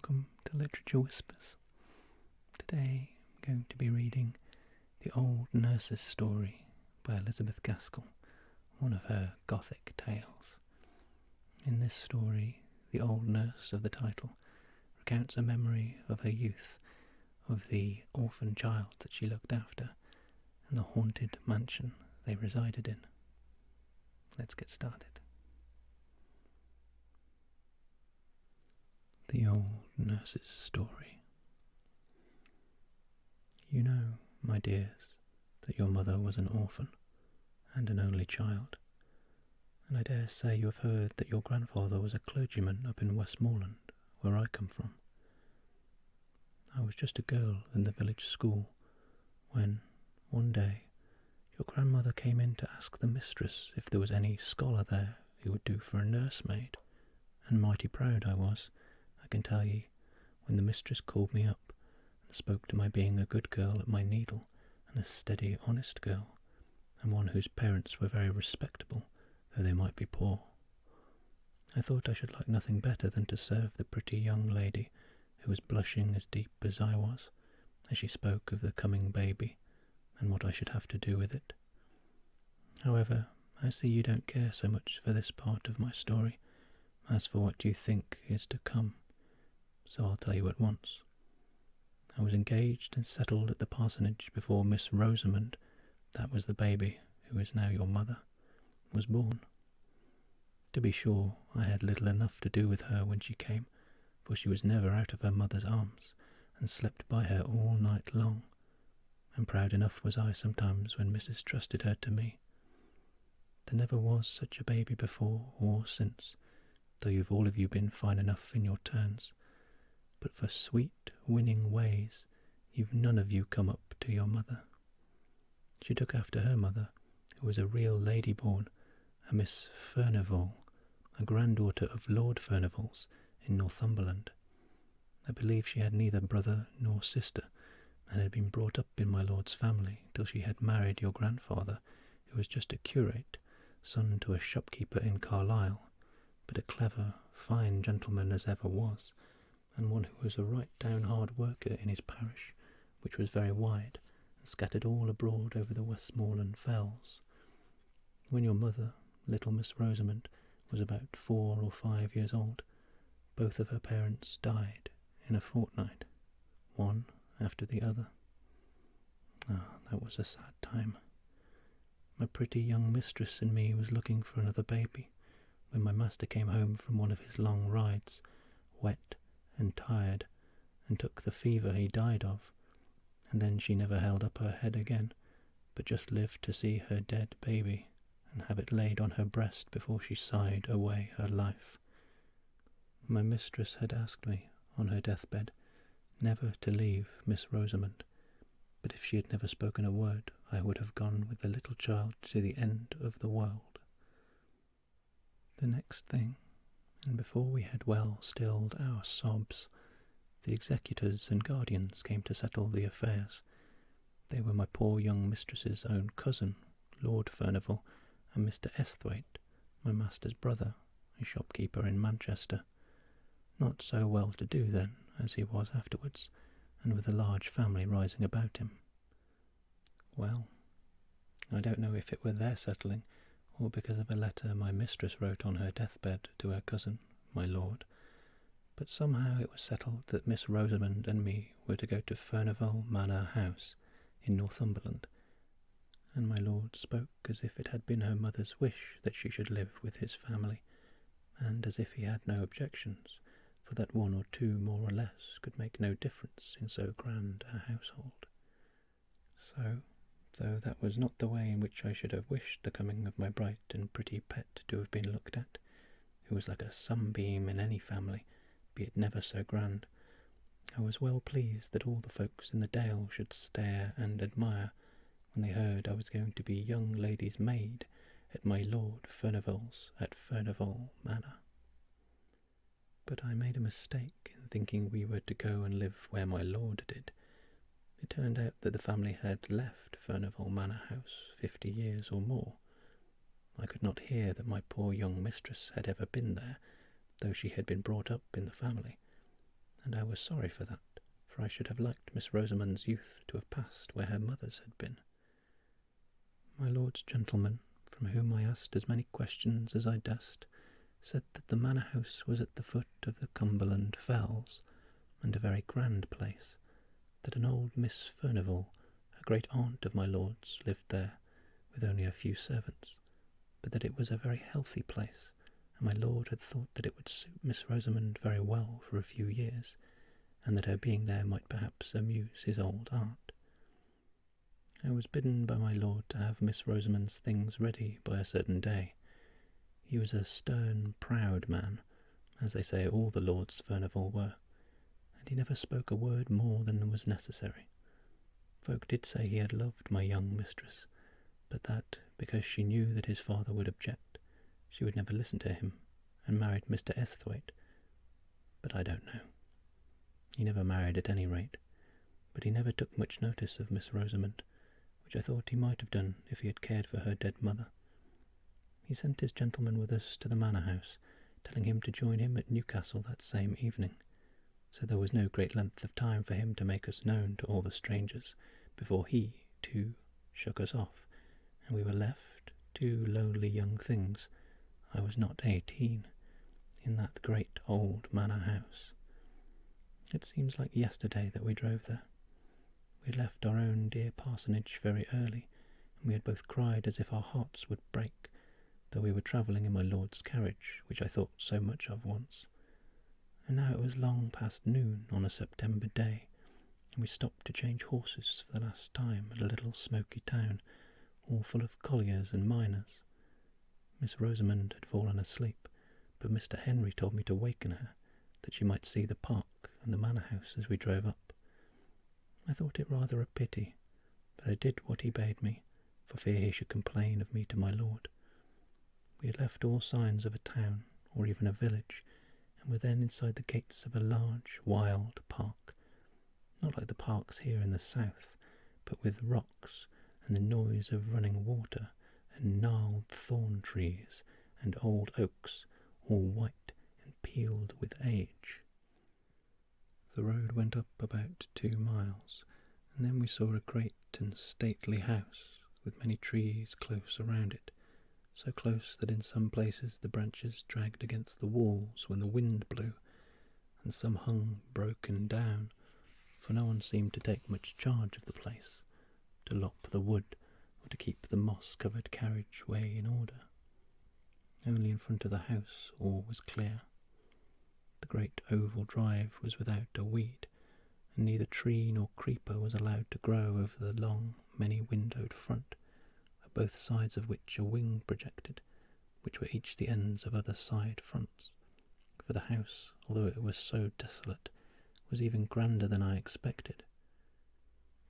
welcome to Literature Whispers. Today I'm going to be reading The Old Nurse's Story by Elizabeth Gaskell, one of her Gothic tales. In this story, the old nurse of the title recounts a memory of her youth, of the orphan child that she looked after, and the haunted mansion they resided in. Let's get started. The Old Nurse's Story. You know, my dears, that your mother was an orphan and an only child, and I dare say you have heard that your grandfather was a clergyman up in Westmoreland, where I come from. I was just a girl in the village school when, one day, your grandmother came in to ask the mistress if there was any scholar there who would do for a nursemaid, and mighty proud I was, I can tell ye, when the mistress called me up and spoke to my being a good girl at my needle and a steady, honest girl, and one whose parents were very respectable, though they might be poor. I thought I should like nothing better than to serve the pretty young lady who was blushing as deep as I was, as she spoke of the coming baby and what I should have to do with it. However, I see you don't care so much for this part of my story as for what you think is to come, so I'll tell you at once. I was engaged and settled at the parsonage before Miss Rosamond, that was the baby who is now your mother, was born. To be sure, I had little enough to do with her when she came, for she was never out of her mother's arms, and slept by her all night long, and proud enough was I sometimes when Mrs. trusted her to me. There never was such a baby before or since, though you've all of you been fine enough in your turns, but for sweet, winning ways, you've none of you come up to your mother. She took after her mother, who was a real lady born, a Miss Furnivall, a granddaughter of Lord Furnivall's in Northumberland. I believe she had neither brother nor sister, and had been brought up in my lord's family till she had married your grandfather, who was just a curate, son to a shopkeeper in Carlisle, but a clever, fine gentleman as ever was, and one who was a right down hard worker in his parish, which was very wide, and scattered all abroad over the Westmoreland fells. When your mother, little Miss Rosamond, was about 4 or 5 years old, both of her parents died in a fortnight, one after the other. That was a sad time. My pretty young mistress and me was looking for another baby, when my master came home from one of his long rides, wet and tired, and took the fever he died of, and then she never held up her head again, but just lived to see her dead baby, and have it laid on her breast before she sighed away her life. My mistress had asked me, on her deathbed, never to leave Miss Rosamond, but if she had never spoken a word, I would have gone with the little child to the end of the world. The next thing, and before we had well stilled our sobs, the executors and guardians came to settle the affairs. They were my poor young mistress's own cousin, Lord Furnivall, and Mr. Esthwaite, my master's brother, a shopkeeper in Manchester. Not so well to do then as he was afterwards, and with a large family rising about him. Well, I don't know if it were their settling, or because of a letter my mistress wrote on her deathbed to her cousin, my lord, but somehow it was settled that Miss Rosamond and me were to go to Furnivall Manor House in Northumberland, and my lord spoke as if it had been her mother's wish that she should live with his family, and as if he had no objections, for that 1 or 2 more or less could make no difference in so grand a household. So, though that was not the way in which I should have wished the coming of my bright and pretty pet to have been looked at, who was like a sunbeam in any family, be it never so grand, I was well pleased that all the folks in the dale should stare and admire when they heard I was going to be young lady's maid at my Lord Furnivall's at Furnivall Manor. But I made a mistake in thinking we were to go and live where my lord did. It turned out that the family had left Furnivall Manor House 50 years or more. I could not hear that my poor young mistress had ever been there, though she had been brought up in the family, and I was sorry for that, for I should have liked Miss Rosamond's youth to have passed where her mother's had been. My lord's gentleman, from whom I asked as many questions as I durst, said that the manor house was at the foot of the Cumberland Fells, and a very grand place, that an old Miss Furnivall, a great aunt of my lord's, lived there, with only a few servants, but that it was a very healthy place, and my lord had thought that it would suit Miss Rosamond very well for a few years, and that her being there might perhaps amuse his old aunt. I was bidden by my lord to have Miss Rosamond's things ready by a certain day. He was a stern, proud man, as they say all the Lords Furnivall were, and he never spoke a word more than was necessary. Folk did say he had loved my young mistress, but that, because she knew that his father would object, she would never listen to him, and married Mr. Esthwaite. But I don't know. He never married at any rate, but he never took much notice of Miss Rosamond, which I thought he might have done if he had cared for her dead mother. He sent his gentleman with us to the manor house, telling him to join him at Newcastle that same evening, so there was no great length of time for him to make us known to all the strangers, before he, too, shook us off, and we were left, two lonely young things, I was not 18, in that great old manor house. It seems like yesterday that we drove there. We had left our own dear parsonage very early, and we had both cried as if our hearts would break, though we were travelling in my lord's carriage, which I thought so much of once. And now it was long past noon on a September day, and we stopped to change horses for the last time at a little smoky town, all full of colliers and miners. Miss Rosamond had fallen asleep, but Mr. Henry told me to waken her, that she might see the park and the manor house as we drove up. I thought it rather a pity, but I did what he bade me, for fear he should complain of me to my lord. We had left all signs of a town, or even a village, and were then inside the gates of a large, wild park, not like the parks here in the south, but with rocks, and the noise of running water, and gnarled thorn trees, and old oaks, all white and peeled with age. The road went up about 2 miles, and then we saw a great and stately house, with many trees close around it, so close that in some places the branches dragged against the walls when the wind blew, and some hung broken down, for no one seemed to take much charge of the place, to lop the wood, or to keep the moss-covered carriage-way in order. Only in front of the house all was clear. The great oval drive was without a weed, and neither tree nor creeper was allowed to grow over the long, many-windowed front, at both sides of which a wing projected, which were each the ends of other side fronts, for the house, although it was so desolate, was even grander than I expected.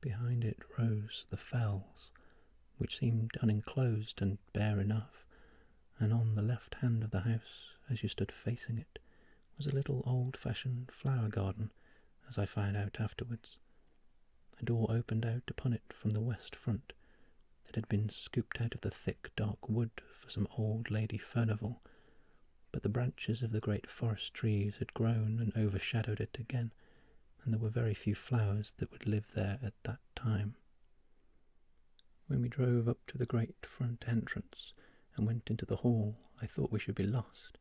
Behind it rose the fells, which seemed unenclosed and bare enough, and on the left hand of the house, as you stood facing it, was a little old-fashioned flower garden, as I found out afterwards. A door opened out upon it from the west front, that had been scooped out of the thick dark wood for some old Lady Furnivall, but the branches of the great forest trees had grown and overshadowed it again, and there were very few flowers that would live there at that time. When we drove up to the great front entrance and went into the hall, I thought we should be lost.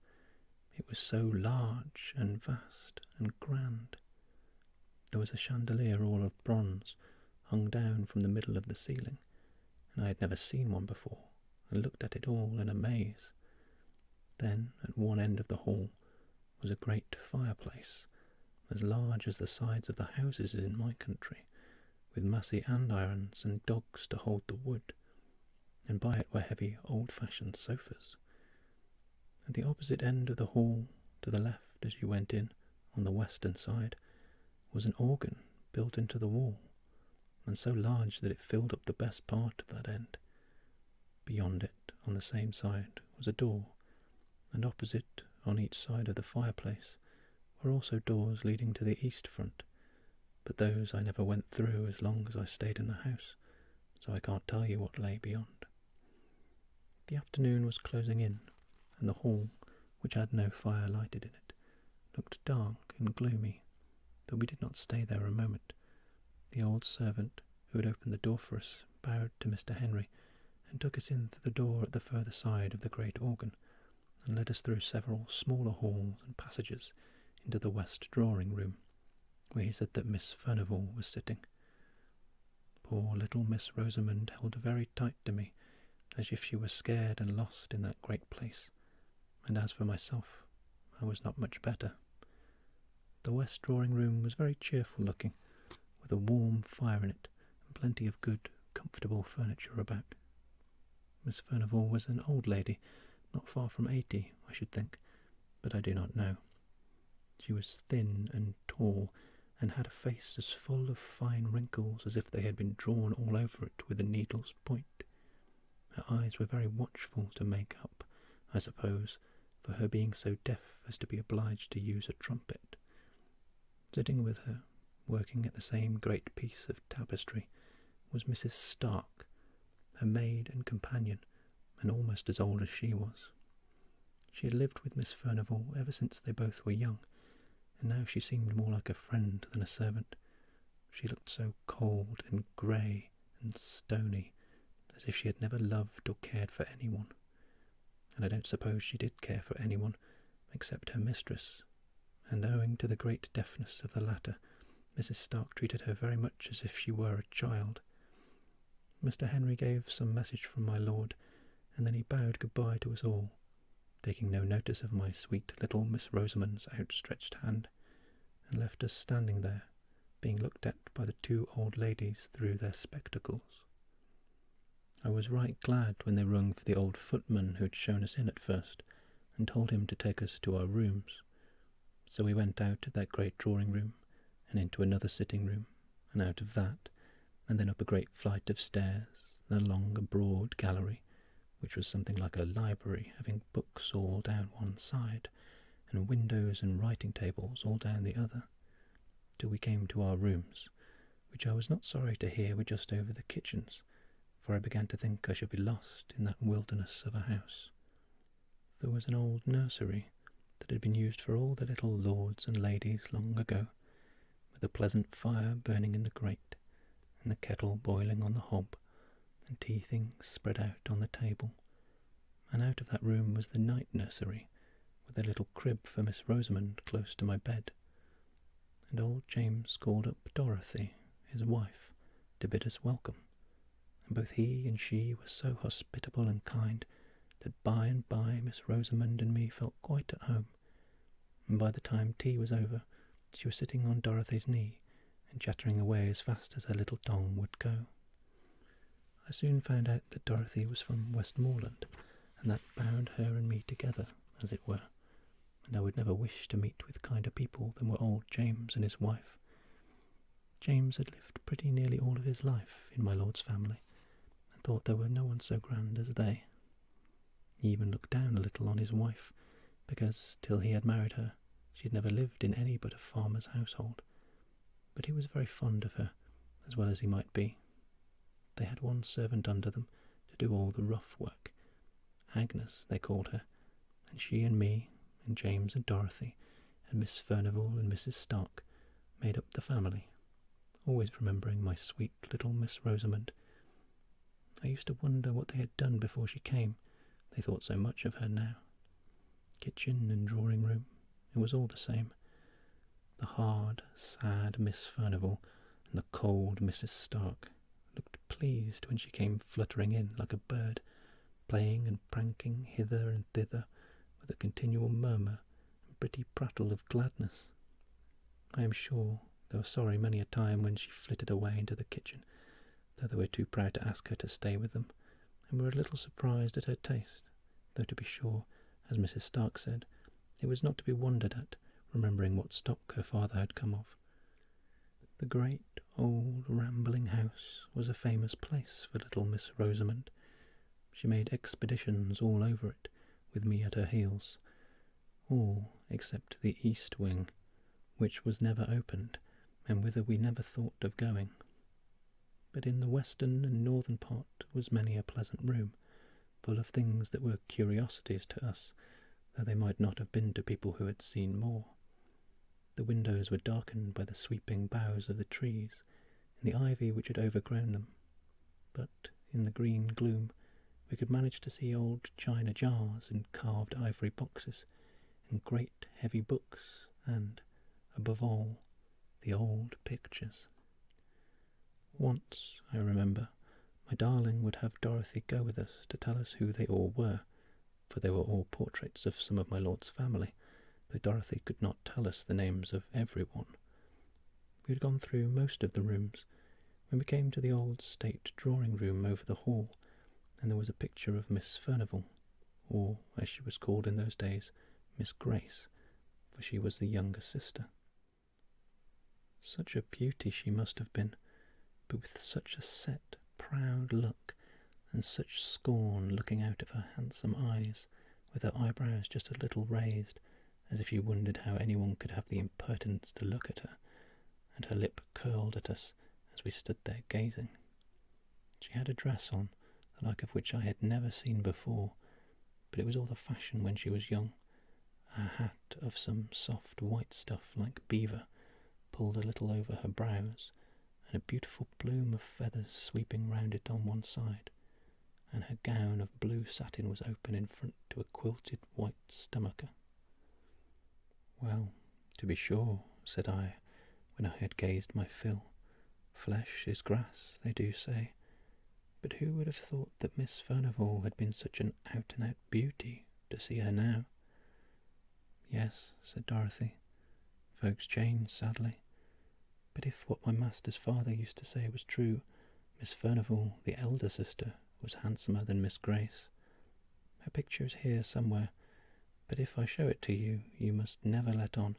It was so large and vast and grand. There was a chandelier all of bronze, hung down from the middle of the ceiling, and I had never seen one before, and looked at it all in amaze. Then, at one end of the hall, was a great fireplace, as large as the sides of the houses in my country, with massy andirons and dogs to hold the wood, and by it were heavy old-fashioned sofas. At the opposite end of the hall, to the left as you went in, on the western side, was an organ built into the wall, and so large that it filled up the best part of that end. Beyond it, on the same side, was a door, and opposite, on each side of the fireplace, were also doors leading to the east front, but those I never went through as long as I stayed in the house, so I can't tell you what lay beyond. The afternoon was closing in, and the hall, which had no fire lighted in it, looked dark and gloomy, but we did not stay there a moment. The old servant who had opened the door for us bowed to Mr. Henry and took us in through the door at the further side of the great organ, and led us through several smaller halls and passages into the west drawing-room, where he said that Miss Furnivall was sitting. Poor little Miss Rosamond held very tight to me, as if she were scared and lost in that great place, and as for myself, I was not much better. The west drawing-room was very cheerful-looking, with a warm fire in it, and plenty of good, comfortable furniture about. Miss Furnivall was an old lady, not far from 80, I should think, but I do not know. She was thin and tall, and had a face as full of fine wrinkles as if they had been drawn all over it with a needle's point. Her eyes were very watchful to make up, I suppose, for her being so deaf as to be obliged to use a trumpet. Sitting with her, working at the same great piece of tapestry, was Mrs. Stark, her maid and companion, and almost as old as she was. She had lived with Miss Furnivall ever since they both were young, and now she seemed more like a friend than a servant. She looked so cold and grey and stony, as if she had never loved or cared for anyone. And I don't suppose she did care for anyone, except her mistress, and owing to the great deafness of the latter, Mrs. Stark treated her very much as if she were a child. Mr. Henry gave some message from my lord, and then he bowed good-bye to us all, taking no notice of my sweet little Miss Rosamond's outstretched hand, and left us standing there, being looked at by the two old ladies through their spectacles. I was right glad when they rung for the old footman who had shown us in at first, and told him to take us to our rooms. So we went out of that great drawing-room, and into another sitting-room, and out of that, and then up a great flight of stairs, and along a broad gallery, which was something like a library, having books all down one side, and windows and writing tables all down the other, till we came to our rooms, which I was not sorry to hear were just over the kitchens, for I began to think I should be lost in that wilderness of a house. There was an old nursery that had been used for all the little lords and ladies long ago, with a pleasant fire burning in the grate, and the kettle boiling on the hob, and tea things spread out on the table. And out of that room was the night nursery, with a little crib for Miss Rosamond close to my bed. And old James called up Dorothy, his wife, to bid us welcome, and both he and she were so hospitable and kind that by and by Miss Rosamond and me felt quite at home, and by the time tea was over she was sitting on Dorothy's knee and chattering away as fast as her little tongue would go. I soon found out that Dorothy was from Westmoreland, and that bound her and me together, as it were, and I would never wish to meet with kinder people than were old James and his wife. James had lived pretty nearly all of his life in my lord's family, and thought there were no one so grand as they. He even looked down a little on his wife, because, till he had married her, she had never lived in any but a farmer's household. But he was very fond of her, as well as he might be. They had one servant under them to do all the rough work. Agnes, they called her, and she and me, and James and Dorothy, and Miss Furnivall and Mrs. Stark made up the family, always remembering my sweet little Miss Rosamond. I used to wonder what they had done before she came, they thought so much of her now. Kitchen and drawing-room, it was all the same. The hard, sad Miss Furnivall and the cold Mrs. Stark looked pleased when she came fluttering in like a bird, playing and pranking hither and thither with a continual murmur and pretty prattle of gladness. I am sure they were sorry many a time when she flitted away into the kitchen, though they were too proud to ask her to stay with them, and were a little surprised at her taste, though to be sure, as Mrs. Stark said, it was not to be wondered at, remembering what stock her father had come of. The great old rambling house was a famous place for little Miss Rosamond. She made expeditions all over it, with me at her heels, all except the east wing, which was never opened, and whither we never thought of going. But in the western and northern part was many a pleasant room, full of things that were curiosities to us, though they might not have been to people who had seen more. The windows were darkened by the sweeping boughs of the trees and the ivy which had overgrown them, but in the green gloom we could manage to see old china jars and carved ivory boxes, and great heavy books, and, above all, the old pictures. Once, I remember, my darling would have Dorothy go with us to tell us who they all were, for they were all portraits of some of my lord's family, though Dorothy could not tell us the names of everyone. We had gone through most of the rooms when we came to the old state drawing-room over the hall, and there was a picture of Miss Furnivall, or, as she was called in those days, Miss Grace, for she was the younger sister. Such a beauty she must have been, but with such a set, proud look, and such scorn looking out of her handsome eyes, with her eyebrows just a little raised, as if she wondered how anyone could have the impertinence to look at her, and her lip curled at us as we stood there gazing. She had a dress on, the like of which I had never seen before, but it was all the fashion when she was young. A hat of some soft white stuff like beaver, pulled a little over her brows, and a beautiful plume of feathers sweeping round it on one side, and her gown of blue satin was open in front to a quilted white stomacher. "Well, to be sure," said I, when I had gazed my fill, "flesh is grass, they do say. But who would have thought that Miss Furnivall had been such an out-and-out beauty, to see her now?" "Yes," said Dorothy, "folks change sadly. But if what my master's father used to say was true, Miss Furnivall, the elder sister, was handsomer than Miss Grace. Her picture is here somewhere, but if I show it to you, you must never let on,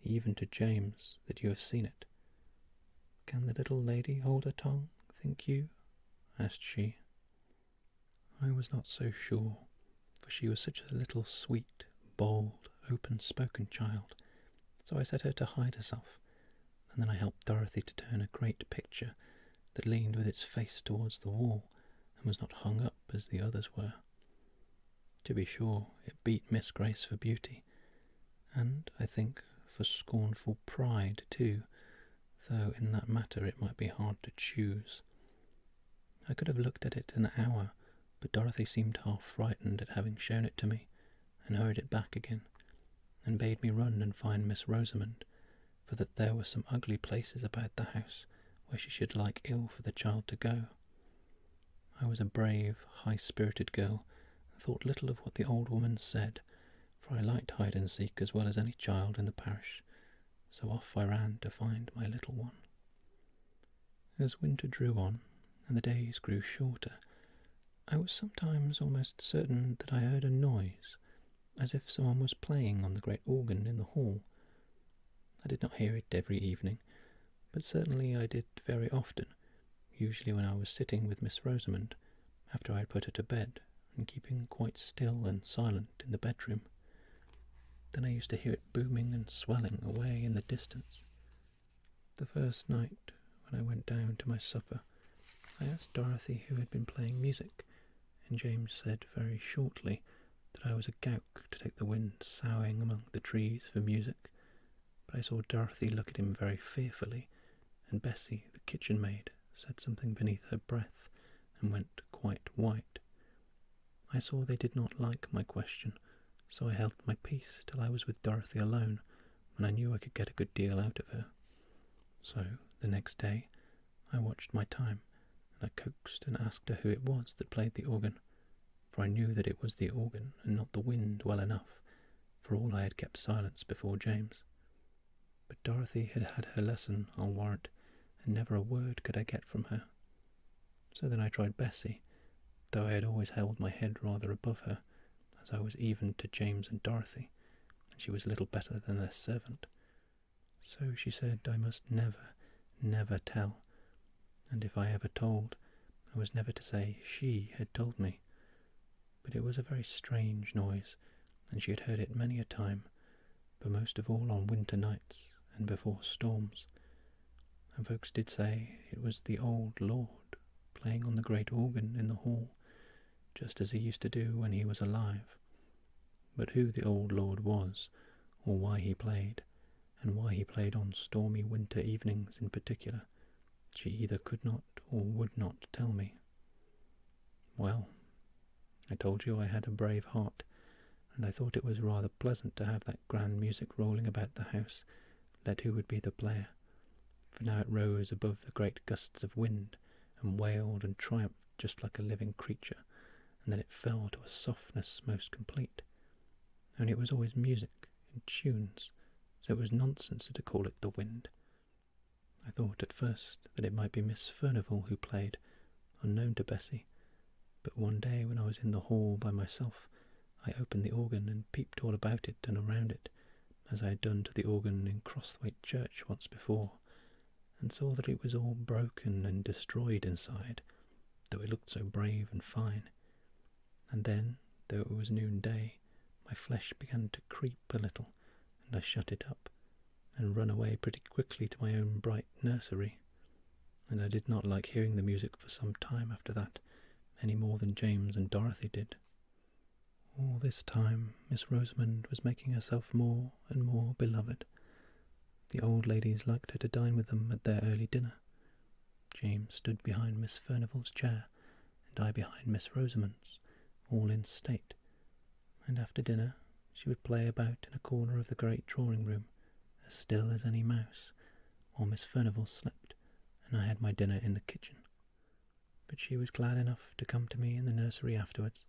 even to James, that you have seen it." "Can the little lady hold her tongue, think you?" asked she. I was not so sure, for she was such a little sweet, bold, open-spoken child, so I set her to hide herself, and then I helped Dorothy to turn a great picture that leaned with its face towards the wall and was not hung up as the others were. To be sure, it beat Miss Grace for beauty, and, I think, for scornful pride too, though in that matter it might be hard to choose. I could have looked at it an hour, but Dorothy seemed half frightened at having shown it to me, and hurried it back again, and bade me run and find Miss Rosamond, for that there were some ugly places about the house where she should like ill for the child to go. I was a brave, high-spirited girl, and thought little of what the old woman said, for I liked hide-and-seek as well as any child in the parish, so off I ran to find my little one. As winter drew on, and the days grew shorter, I was sometimes almost certain that I heard a noise, as if someone was playing on the great organ in the hall. I did not hear it every evening, but certainly I did very often, usually when I was sitting with Miss Rosamond, after I had put her to bed, and keeping quite still and silent in the bedroom. Then I used to hear it booming and swelling away in the distance. The first night, when I went down to my supper, I asked Dorothy who had been playing music, and James said very shortly that I was a gowk to take the wind soughing among the trees for music, but I saw Dorothy look at him very fearfully, and Bessie, the kitchen maid, said something beneath her breath, and went quite white. I saw they did not like my question, so I held my peace till I was with Dorothy alone, when I knew I could get a good deal out of her. So, the next day, I watched my time, and I coaxed and asked her who it was that played the organ, for I knew that it was the organ and not the wind well enough, for all I had kept silence before James. But Dorothy had had her lesson, I'll warrant, and never a word could I get from her. So then I tried Bessie, though I had always held my head rather above her, as I was even to James and Dorothy, and she was little better than their servant. So she said I must never, never tell, and if I ever told, I was never to say she had told me. But it was a very strange noise, and she had heard it many a time, but most of all on winter nights and before storms, and folks did say it was the old lord playing on the great organ in the hall, just as he used to do when he was alive. But who the old lord was, or why he played, and why he played on stormy winter evenings in particular, she either could not or would not tell me. Well, I told you I had a brave heart, and I thought it was rather pleasant to have that grand music rolling about the house, let who would be the player, for now it rose above the great gusts of wind, and wailed and triumphed just like a living creature, and then it fell to a softness most complete. Only it was always music, in tunes, so it was nonsense to call it the wind. I thought at first that it might be Miss Furnivall who played, unknown to Bessie, but one day when I was in the hall by myself, I opened the organ and peeped all about it and around it, as I had done to the organ in Crosthwaite Church once before, and saw that it was all broken and destroyed inside, though it looked so brave and fine. And then, though it was noonday, my flesh began to creep a little, and I shut it up, and run away pretty quickly to my own bright nursery, and I did not like hearing the music for some time after that, any more than James and Dorothy did. All this time Miss Rosamond was making herself more and more beloved. The old ladies liked her to dine with them at their early dinner. James stood behind Miss Furnivall's chair, and I behind Miss Rosamond's, all in state, and after dinner she would play about in a corner of the great drawing-room, as still as any mouse, while Miss Furnivall slept, and I had my dinner in the kitchen. But she was glad enough to come to me in the nursery afterwards,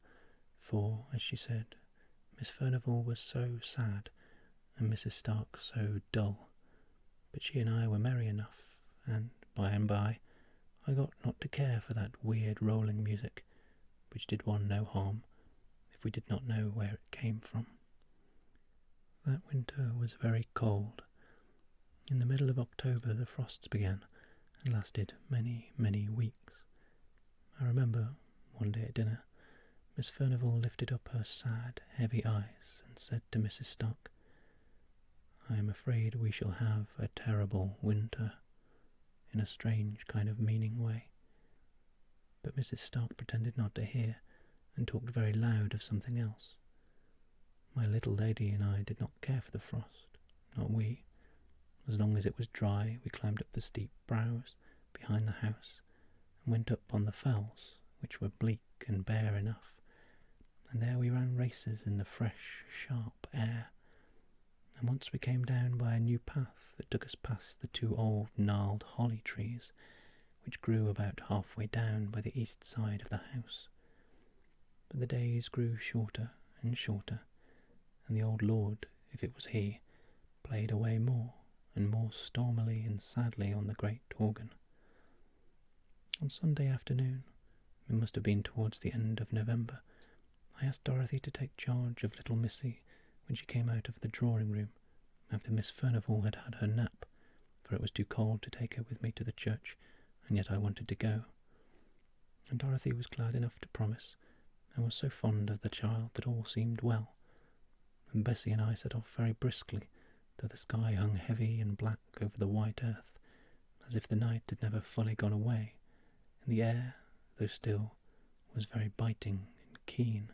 for, as she said, Miss Furnivall was so sad, and Mrs. Stark so dull, but she and I were merry enough, and by, I got not to care for that weird rolling music, which did one no harm, if we did not know where it came from. That winter was very cold. In the middle of October the frosts began, and lasted many, many weeks. I remember, one day at dinner, Miss Furnivall lifted up her sad, heavy eyes and said to Mrs. Stark, "I am afraid we shall have a terrible winter," in a strange kind of meaning way. But Mrs. Stark pretended not to hear, and talked very loud of something else. My little lady and I did not care for the frost, not we. As long as it was dry, we climbed up the steep brows behind the house, and went up on the fells, which were bleak and bare enough, and there we ran races in the fresh, sharp air, and once we came down by a new path that took us past the 2 old gnarled holly trees, which grew about halfway down by the east side of the house. But the days grew shorter and shorter, and the old lord, if it was he, played away more and more stormily and sadly on the great organ. On Sunday afternoon, it must have been towards the end of November, I asked Dorothy to take charge of little Missy when she came out of the drawing-room, after Miss Furnivall had had her nap, for it was too cold to take her with me to the church, and yet I wanted to go. And Dorothy was glad enough to promise, and was so fond of the child that all seemed well. And Bessie and I set off very briskly, though the sky hung heavy and black over the white earth, as if the night had never fully gone away, and the air, though still, was very biting and keen.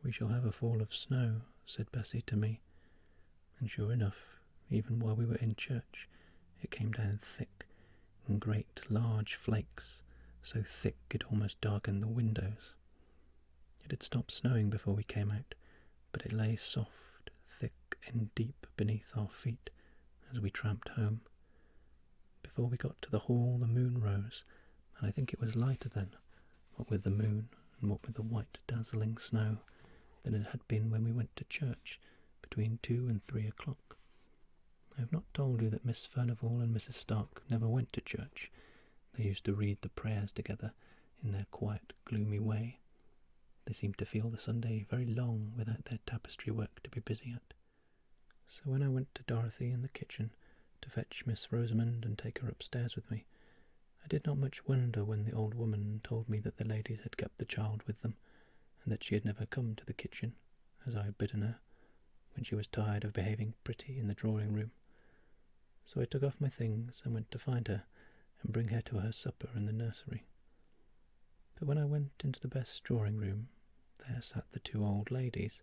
"We shall have a fall of snow," said Bessie to me, and sure enough, even while we were in church, it came down thick, in great large flakes, so thick it almost darkened the windows. It had stopped snowing before we came out, but it lay soft, thick and deep beneath our feet as we tramped home. Before we got to the hall the moon rose, and I think it was lighter then, what with the moon and what with the white dazzling snow, than it had been when we went to church between 2 and 3 o'clock. I have not told you that Miss Furnivall and Mrs. Stark never went to church. They used to read the prayers together in their quiet, gloomy way. They seemed to feel the Sunday very long without their tapestry work to be busy at. So when I went to Dorothy in the kitchen to fetch Miss Rosamond and take her upstairs with me, I did not much wonder when the old woman told me that the ladies had kept the child with them, and that she had never come to the kitchen, as I had bidden her, when she was tired of behaving pretty in the drawing-room. So I took off my things and went to find her, and bring her to her supper in the nursery. But when I went into the best drawing-room, there sat the 2 old ladies,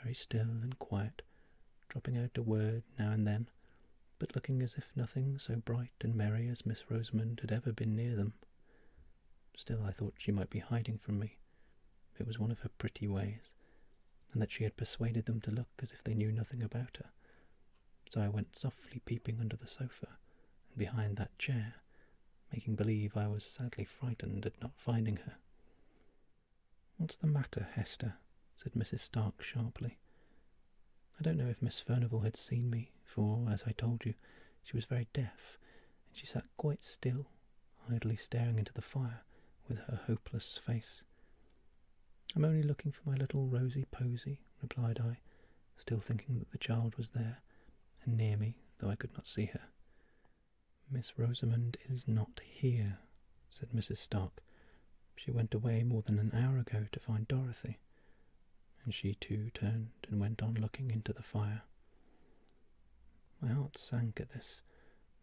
very still and quiet, dropping out a word now and then, but looking as if nothing so bright and merry as Miss Rosamond had ever been near them. Still, I thought she might be hiding from me. It was one of her pretty ways, and that she had persuaded them to look as if they knew nothing about her. So I went softly peeping under the sofa and behind that chair, making believe I was sadly frightened at not finding her. "What's the matter, Hester?" said Mrs. Stark sharply. I don't know if Miss Furnivall had seen me, for, as I told you, she was very deaf, and she sat quite still, idly staring into the fire with her hopeless face. "I'm only looking for my little Rosy Posy," replied I, still thinking that the child was there, and near me, though I could not see her. "Miss Rosamond is not here," said Mrs. Stark. "She went away more than an hour ago to find Dorothy." And she too turned and went on looking into the fire. My heart sank at this,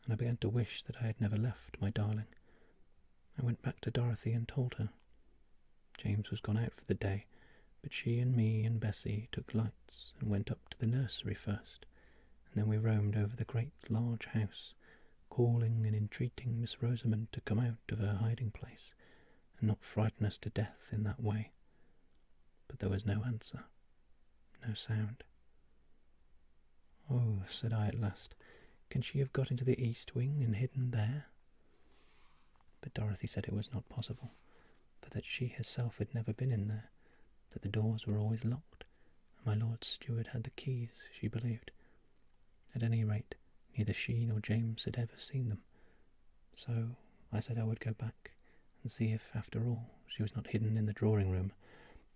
and I began to wish that I had never left my darling. I went back to Dorothy and told her. James was gone out for the day, but she and me and Bessie took lights and went up to the nursery first, and then we roamed over the great large house, calling and entreating Miss Rosamond to come out of her hiding place and not frighten us to death in that way. But there was no answer, no sound. "Oh," said I at last, "can she have got into the east wing and hidden there?" But Dorothy said it was not possible, for that she herself had never been in there, that the doors were always locked, and my Lord's steward had the keys, she believed. At any rate, neither she nor James had ever seen them. So I said I would go back and see if, after all, she was not hidden in the drawing-room,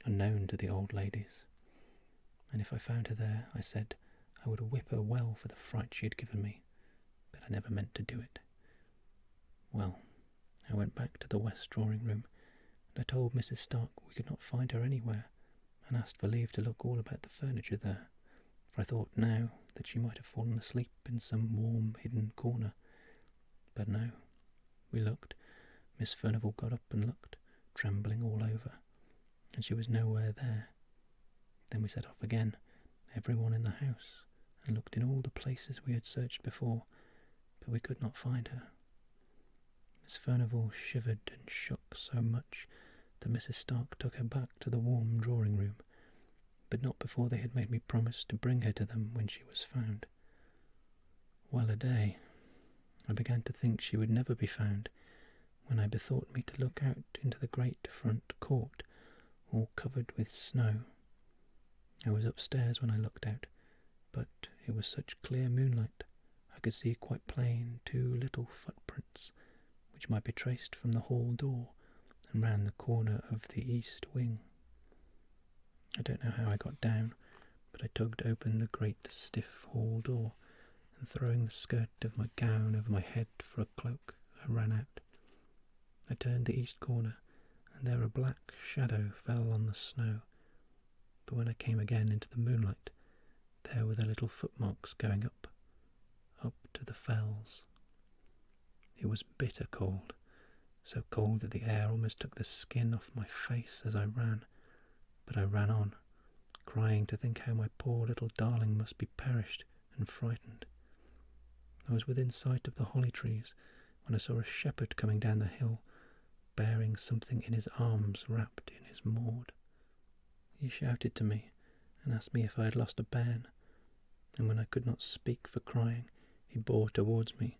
unknown to the old ladies. And if I found her there, I said, I would whip her well for the fright she had given me, but I never meant to do it. Well, I went back to the west drawing-room, and I told Mrs. Stark we could not find her anywhere, and asked for leave to look all about the furniture there, for I thought now that she might have fallen asleep in some warm, hidden corner. But no, we looked. Miss Furnivall got up and looked, trembling all over, and she was nowhere there. Then we set off again, everyone in the house, and looked in all the places we had searched before, but we could not find her. Miss Furnivall shivered and shook so much that Mrs. Stark took her back to the warm drawing-room, but not before they had made me promise to bring her to them when she was found. Well a day! I began to think she would never be found, when I bethought me to look out into the great front court, all covered with snow. I was upstairs when I looked out, but it was such clear moonlight I could see quite plain 2 little footprints, which might be traced from the hall door and round the corner of the east wing. I don't know how I got down, but I tugged open the great stiff hall door, and throwing the skirt of my gown over my head for a cloak, I ran out. I turned the east corner, and there a black shadow fell on the snow, but when I came again into the moonlight, there were the little footmarks going up to the fells. It was bitter cold, so cold that the air almost took the skin off my face as I ran, but I ran on, crying to think how my poor little darling must be perished and frightened. I was within sight of the holly trees when I saw a shepherd coming down the hill, bearing something in his arms wrapped in his Maud. He shouted to me and asked me if I had lost a bairn, and when I could not speak for crying, he bore towards me,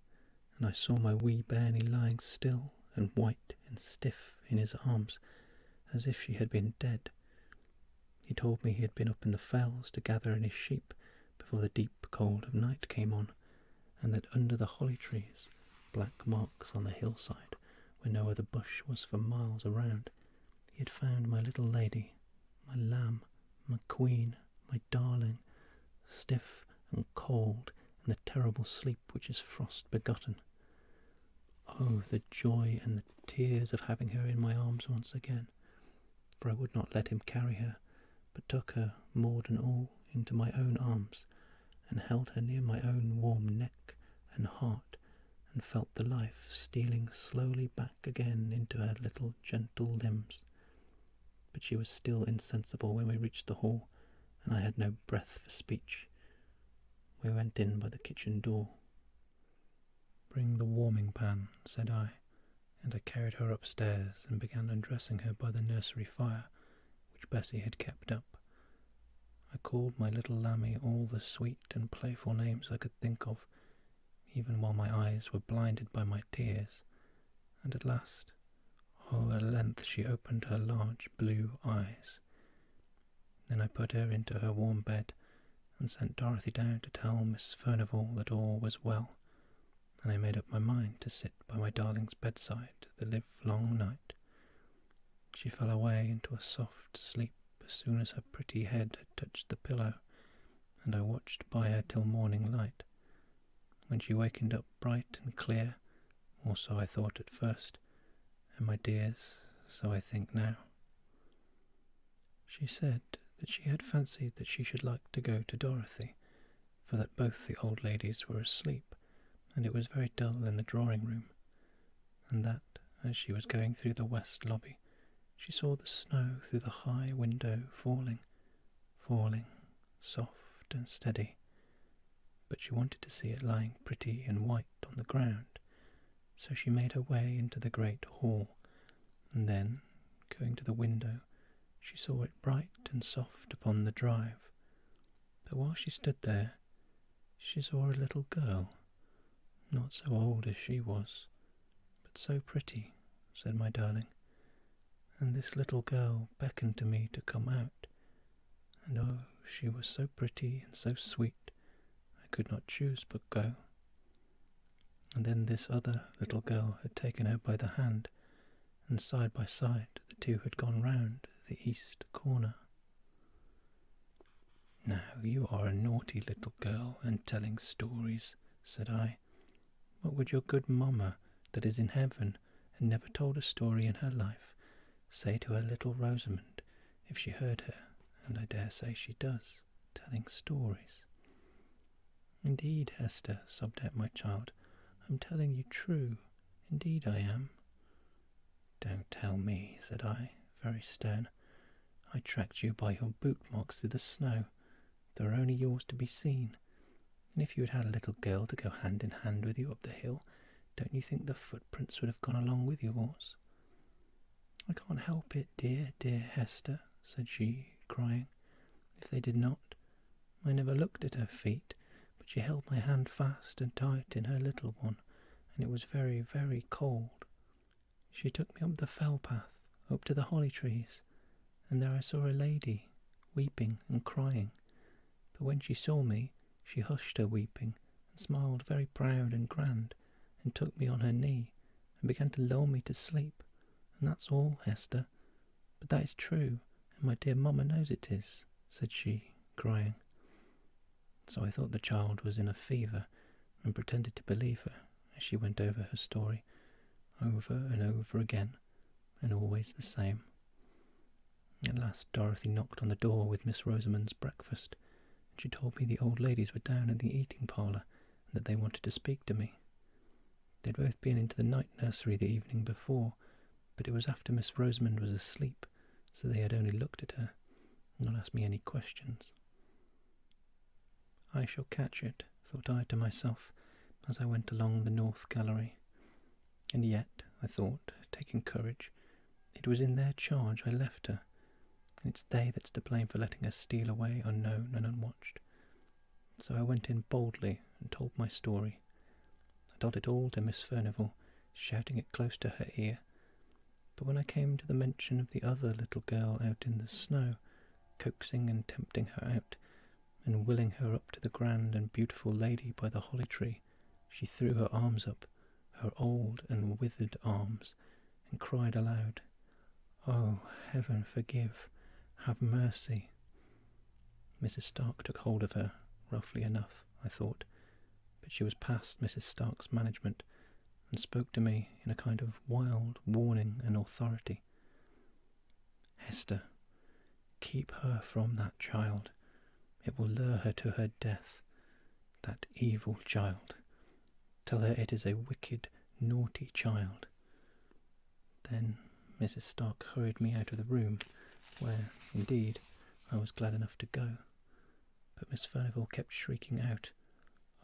and I saw my wee bairnie lying still and white and stiff in his arms, as if she had been dead. He told me he had been up in the fells to gather in his sheep before the deep cold of night came on, and that under the holly trees, black marks on the hillside, where no other bush was for miles around, he had found my little lady, my lamb, my queen, my darling, stiff and cold in the terrible sleep which is frost begotten. Oh, the joy and the tears of having her in my arms once again, for I would not let him carry her, but took her, Maud and all, into my own arms, and held her near my own warm neck and heart, and felt the life stealing slowly back again into her little gentle limbs. But she was still insensible when we reached the hall, and I had no breath for speech. We went in by the kitchen door. "Bring the warming pan," said I, and I carried her upstairs and began undressing her by the nursery fire, which Bessie had kept up. I called my little Lammy all the sweet and playful names I could think of, even while my eyes were blinded by my tears, and at last, at length she opened her large blue eyes. Then I put her into her warm bed and sent Dorothy down to tell Miss Furnivall that all was well, and I made up my mind to sit by my darling's bedside the livelong night. She fell away into a soft sleep as soon as her pretty head had touched the pillow, and I watched by her till morning light, when she wakened up bright and clear, or so I thought at first, and my dears, so I think now. She said that she had fancied that she should like to go to Dorothy, for that both the old ladies were asleep, and it was very dull in the drawing-room, and that, as she was going through the west lobby, she saw the snow through the high window falling, soft and steady, but she wanted to see it lying pretty and white on the ground, so she made her way into the great hall, and then, going to the window, she saw it bright and soft upon the drive. But while she stood there, she saw a little girl, not so old as she was, but so pretty, said my darling, and this little girl beckoned to me to come out, and oh, she was so pretty and so sweet, I could not choose but go. And then this other little girl had taken her by the hand, and side by side the two had gone round the east corner. "Now you are a naughty little girl, and telling stories," said I. "What would your good mamma, that is in heaven, and never told a story in her life, say to her little Rosamond, if she heard her, and I dare say she does, telling stories?" "Indeed, Hester," sobbed out my child, "I'm telling you true, indeed I am." "Don't tell me," said I, very stern. "I tracked you by your boot marks through the snow. There are only yours to be seen, and if you had had a little girl to go hand in hand with you up the hill, don't you think the footprints would have gone along with yours?" "I can't help it, dear, dear Hester," said she, crying. "If they did not, I never looked at her feet, but she held my hand fast and tight in her little one, and it was very, very cold. She took me up the fell path, up to the holly trees, and there I saw a lady, weeping and crying, but when she saw me, she hushed her weeping, and smiled very proud and grand, and took me on her knee, and began to lull me to sleep, and that's all, Hester. But that is true, and my dear mamma knows it is," said she, crying. So I thought the child was in a fever, and pretended to believe her, as she went over her story, over and over again, and always the same. At last Dorothy knocked on the door with Miss Rosamond's breakfast, and she told me the old ladies were down in the eating parlour, and that they wanted to speak to me. They'd both been into the night nursery the evening before, but it was after Miss Rosamond was asleep, so they had only looked at her, and not asked me any questions. I shall catch it, thought I to myself, as I went along the north gallery. And yet, I thought, taking courage, it was in their charge I left her, and it's they that's to blame for letting her steal away unknown and unwatched. So I went in boldly and told my story. I told it all to Miss Furnivall, shouting it close to her ear, but when I came to the mention of the other little girl out in the snow, coaxing and tempting her out, and willing her up to the grand and beautiful lady by the holly tree, she threw her arms up, her old and withered arms, and cried aloud, "Oh, heaven forgive, have mercy." Mrs. Stark took hold of her, roughly enough, I thought, but she was past Mrs. Stark's management, and spoke to me in a kind of wild warning and authority. "Hester, keep her from that child. It will lure her to her death. That evil child. Tell her it is a wicked, naughty child." Then Mrs. Stark hurried me out of the room, where, indeed, I was glad enough to go. But Miss Furnivall kept shrieking out,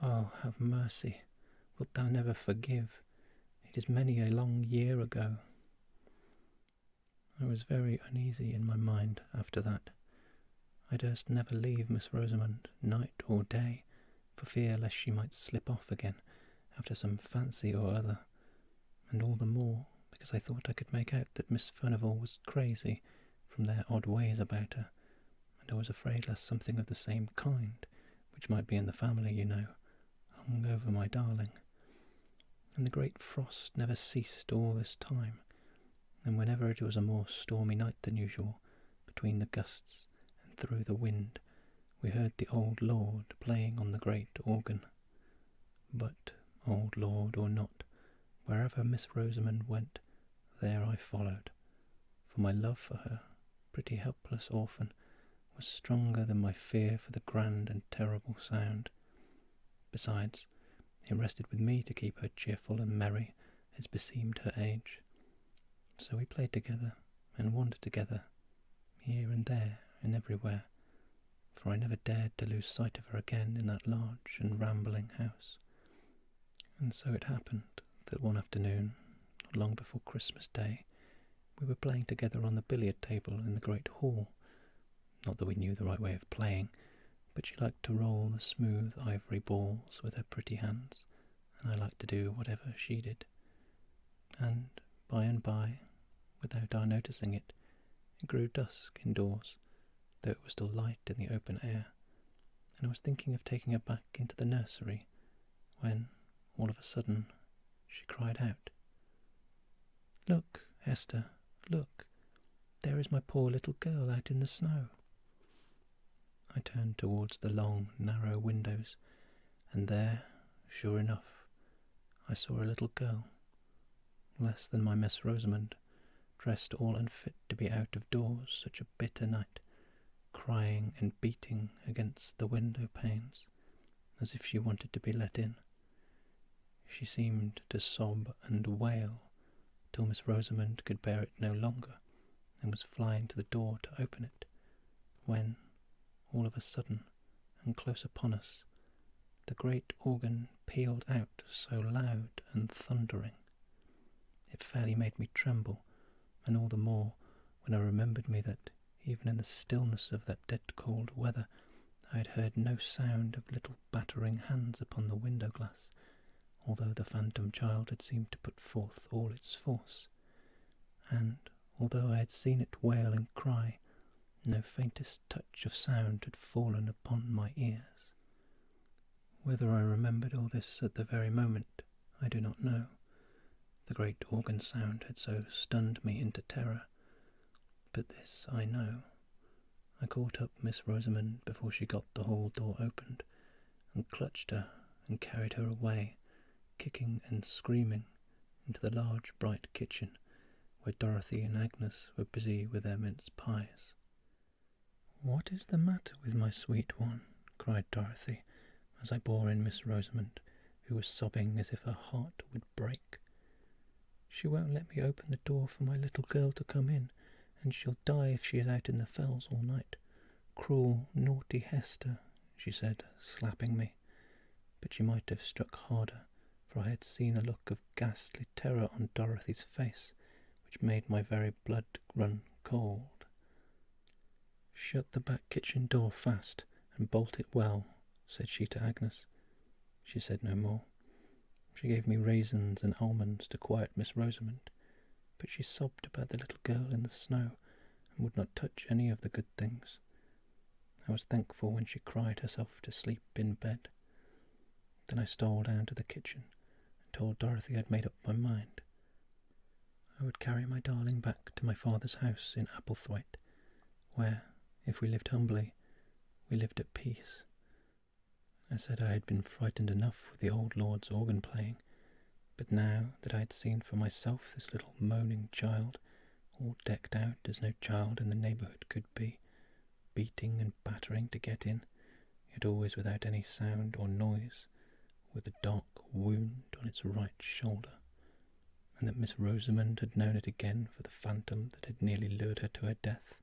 Oh, have mercy! Wilt thou never forgive? It is many a long year ago. I was very uneasy in my mind after that. I durst never leave Miss Rosamond, night or day, for fear lest she might slip off again after some fancy or other, and all the more because I thought I could make out that Miss Furnivall was crazy from their odd ways about her, and I was afraid lest something of the same kind, which might be in the family, you know, hung over my darling. And the great frost never ceased all this time, and whenever it was a more stormy night than usual, between the gusts and through the wind, we heard the old lord playing on the great organ. But, old lord or not, wherever Miss Rosamond went, there I followed, for my love for her, pretty helpless orphan, was stronger than my fear for the grand and terrible sound. Besides, it rested with me to keep her cheerful and merry as beseemed her age. So we played together and wandered together, here and there and everywhere, for I never dared to lose sight of her again in that large and rambling house. And so it happened that one afternoon, not long before Christmas Day, we were playing together on the billiard table in the great hall. Not that we knew the right way of playing, but she liked to roll the smooth ivory balls with her pretty hands, and I liked to do whatever she did. And by, without our noticing it, it grew dusk indoors, though it was still light in the open air, and I was thinking of taking her back into the nursery, when, all of a sudden, she cried out, "Look, Hester, look, there is my poor little girl out in the snow." I turned towards the long, narrow windows, and there, sure enough, I saw a little girl, less than my Miss Rosamond, dressed all unfit to be out of doors such a bitter night, crying and beating against the window panes, as if she wanted to be let in. She seemed to sob and wail till Miss Rosamond could bear it no longer, and was flying to the door to open it, when, all of a sudden, and close upon us, the great organ pealed out so loud and thundering. It fairly made me tremble, and all the more when I remembered me that, even in the stillness of that dead cold weather, I had heard no sound of little battering hands upon the window glass, although the phantom child had seemed to put forth all its force, and, although I had seen it wail and cry, no faintest touch of sound had fallen upon my ears. Whether I remembered all this at the very moment, I do not know. The great organ sound had so stunned me into terror. But this I know. I caught up Miss Rosamond before she got the hall door opened, and clutched her and carried her away, kicking and screaming, into the large bright kitchen, where Dorothy and Agnes were busy with their mince pies. "What is the matter with my sweet one?" cried Dorothy, as I bore in Miss Rosamond, who was sobbing as if her heart would break. "She won't let me open the door for my little girl to come in, and she'll die if she is out in the fells all night. Cruel, naughty Hester," she said, slapping me. But she might have struck harder, for I had seen a look of ghastly terror on Dorothy's face, which made my very blood run cold. "Shut the back kitchen door fast, and bolt it well," said she to Agnes. She said no more. She gave me raisins and almonds to quiet Miss Rosamond, but she sobbed about the little girl in the snow, and would not touch any of the good things. I was thankful when she cried herself to sleep in bed. Then I stole down to the kitchen, and told Dorothy I had made up my mind. I would carry my darling back to my father's house in Applethwaite, where, if we lived humbly, we lived at peace. I said I had been frightened enough with the old lord's organ playing, but now that I had seen for myself this little moaning child, all decked out as no child in the neighbourhood could be, beating and battering to get in, yet always without any sound or noise, with a dark wound on its right shoulder, and that Miss Rosamond had known it again for the phantom that had nearly lured her to her death,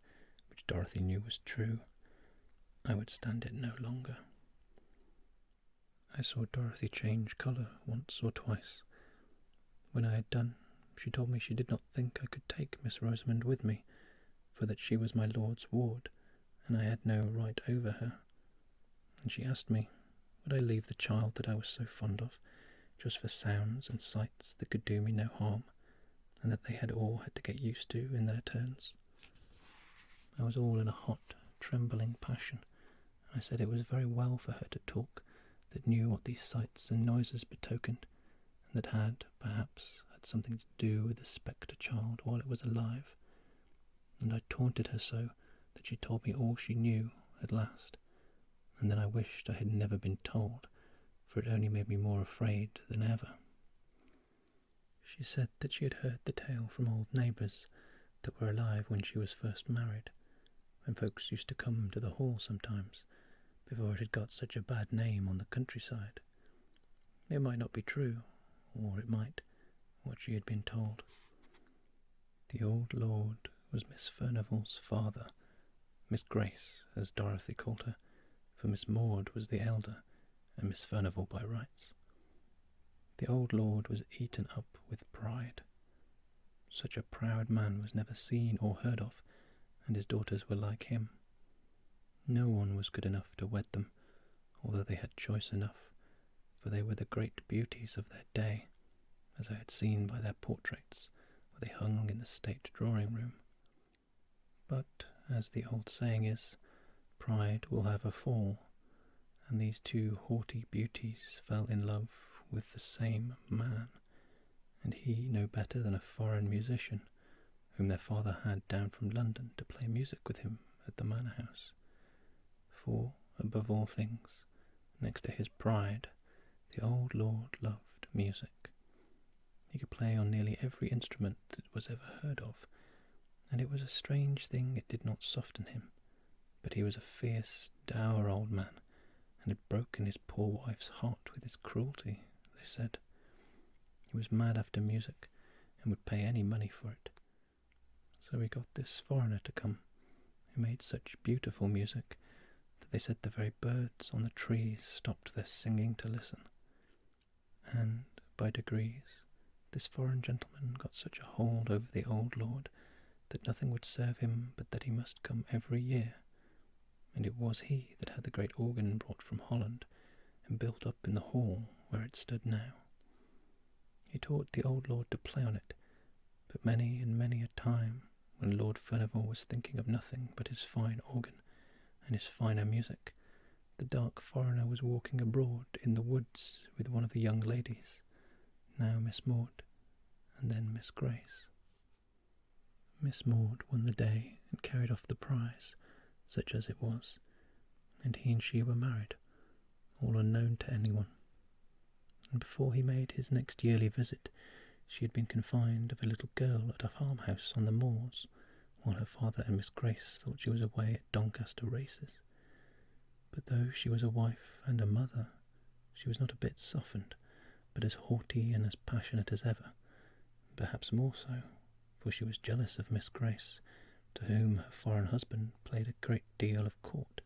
which Dorothy knew was true, I would stand it no longer. I saw Dorothy change colour once or twice. When I had done, she told me she did not think I could take Miss Rosamond with me, for that she was my lord's ward, and I had no right over her. And she asked me, would I leave the child that I was so fond of, just for sounds and sights that could do me no harm, and that they had all had to get used to in their turns? I was all in a hot, trembling passion, and I said it was very well for her to talk, that knew what these sights and noises betokened, and that had, perhaps, had something to do with the spectre child while it was alive. And I taunted her so that she told me all she knew at last, and then I wished I had never been told, for it only made me more afraid than ever. She said that she had heard the tale from old neighbours that were alive when she was first married, when folks used to come to the hall sometimes, before it had got such a bad name on the countryside. It might not be true, or it might, what she had been told. The old lord was Miss Furnivall's father, Miss Grace, as Dorothy called her, for Miss Maud was the elder, and Miss Furnivall by rights. The old lord was eaten up with pride. Such a proud man was never seen or heard of, and his daughters were like him. No one was good enough to wed them, although they had choice enough, for they were the great beauties of their day, as I had seen by their portraits, where they hung in the state drawing-room. But, as the old saying is, pride will have a fall, and these two haughty beauties fell in love with the same man, and he no better than a foreign musician, whom their father had down from London to play music with him at the manor house. For, above all things, next to his pride, the old lord loved music. He could play on nearly every instrument that was ever heard of, and it was a strange thing it did not soften him, but he was a fierce, dour old man, and had broken his poor wife's heart with his cruelty, they said. He was mad after music, and would pay any money for it. So he got this foreigner to come, who made such beautiful music that they said the very birds on the trees stopped their singing to listen. And, by degrees, this foreign gentleman got such a hold over the old lord that nothing would serve him but that he must come every year, and it was he that had the great organ brought from Holland and built up in the hall where it stood now. He taught the old lord to play on it, but many and many a time, when Lord Furnivall was thinking of nothing but his fine organ and his finer music, the dark foreigner was walking abroad in the woods with one of the young ladies, now Miss Maud, and then Miss Grace. Miss Maud won the day and carried off the prize, such as it was, and he and she were married, all unknown to anyone. And before he made his next yearly visit, she had been confined of a little girl at a farmhouse on the moors, while her father and Miss Grace thought she was away at Doncaster races. But though she was a wife and a mother, she was not a bit softened, but as haughty and as passionate as ever, perhaps more so, for she was jealous of Miss Grace, to whom her foreign husband played a great deal of court,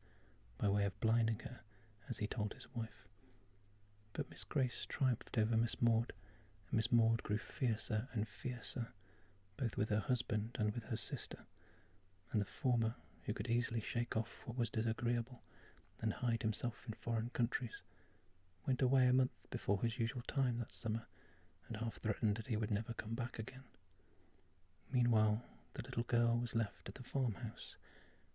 by way of blinding her, as he told his wife. But Miss Grace triumphed over Miss Maud, and Miss Maud grew fiercer and fiercer, both with her husband and with her sister, and the former, who could easily shake off what was disagreeable, and hide himself in foreign countries, went away a month before his usual time that summer, and half threatened that he would never come back again. Meanwhile, the little girl was left at the farmhouse,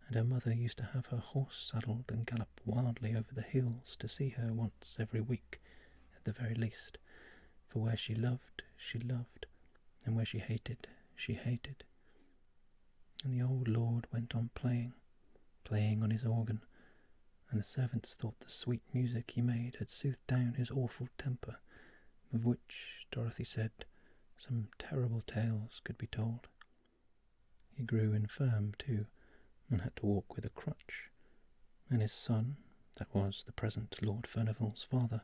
and her mother used to have her horse saddled and gallop wildly over the hills to see her once every week, at the very least, for where she loved, and where she hated, she hated. And the old lord went on playing on his organ, and the servants thought the sweet music he made had soothed down his awful temper, of which, Dorothy said, some terrible tales could be told. He grew infirm, too, and had to walk with a crutch, and his son, that was the present Lord Furnivall's father,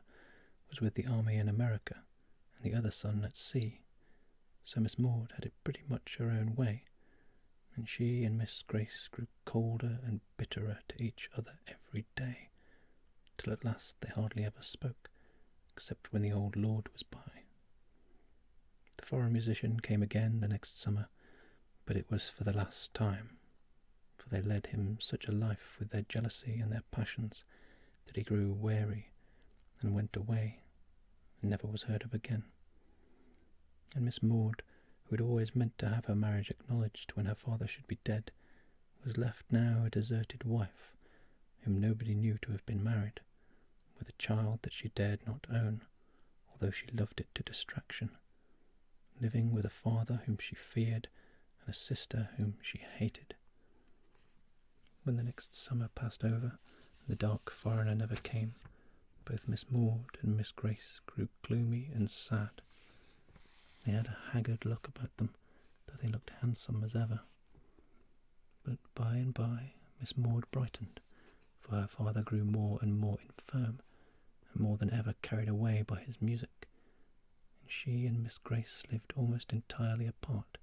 was with the army in America, and the other son at sea, so Miss Maud had it pretty much her own way, and she and Miss Grace grew colder and bitterer to each other every day, till at last they hardly ever spoke, except when the old lord was by. The foreign musician came again the next summer, but it was for the last time, for they led him such a life with their jealousy and their passions that he grew weary and went away and never was heard of again. And Miss Maud, who had always meant to have her marriage acknowledged when her father should be dead, was left now a deserted wife, whom nobody knew to have been married, with a child that she dared not own, although she loved it to distraction, living with a father whom she feared and a sister whom she hated. When the next summer passed over and the dark foreigner never came, both Miss Maud and Miss Grace grew gloomy and sad. They had a haggard look about them, though they looked handsome as ever. But by and by Miss Maud brightened, for her father grew more and more infirm, and more than ever carried away by his music, and she and Miss Grace lived almost entirely apart,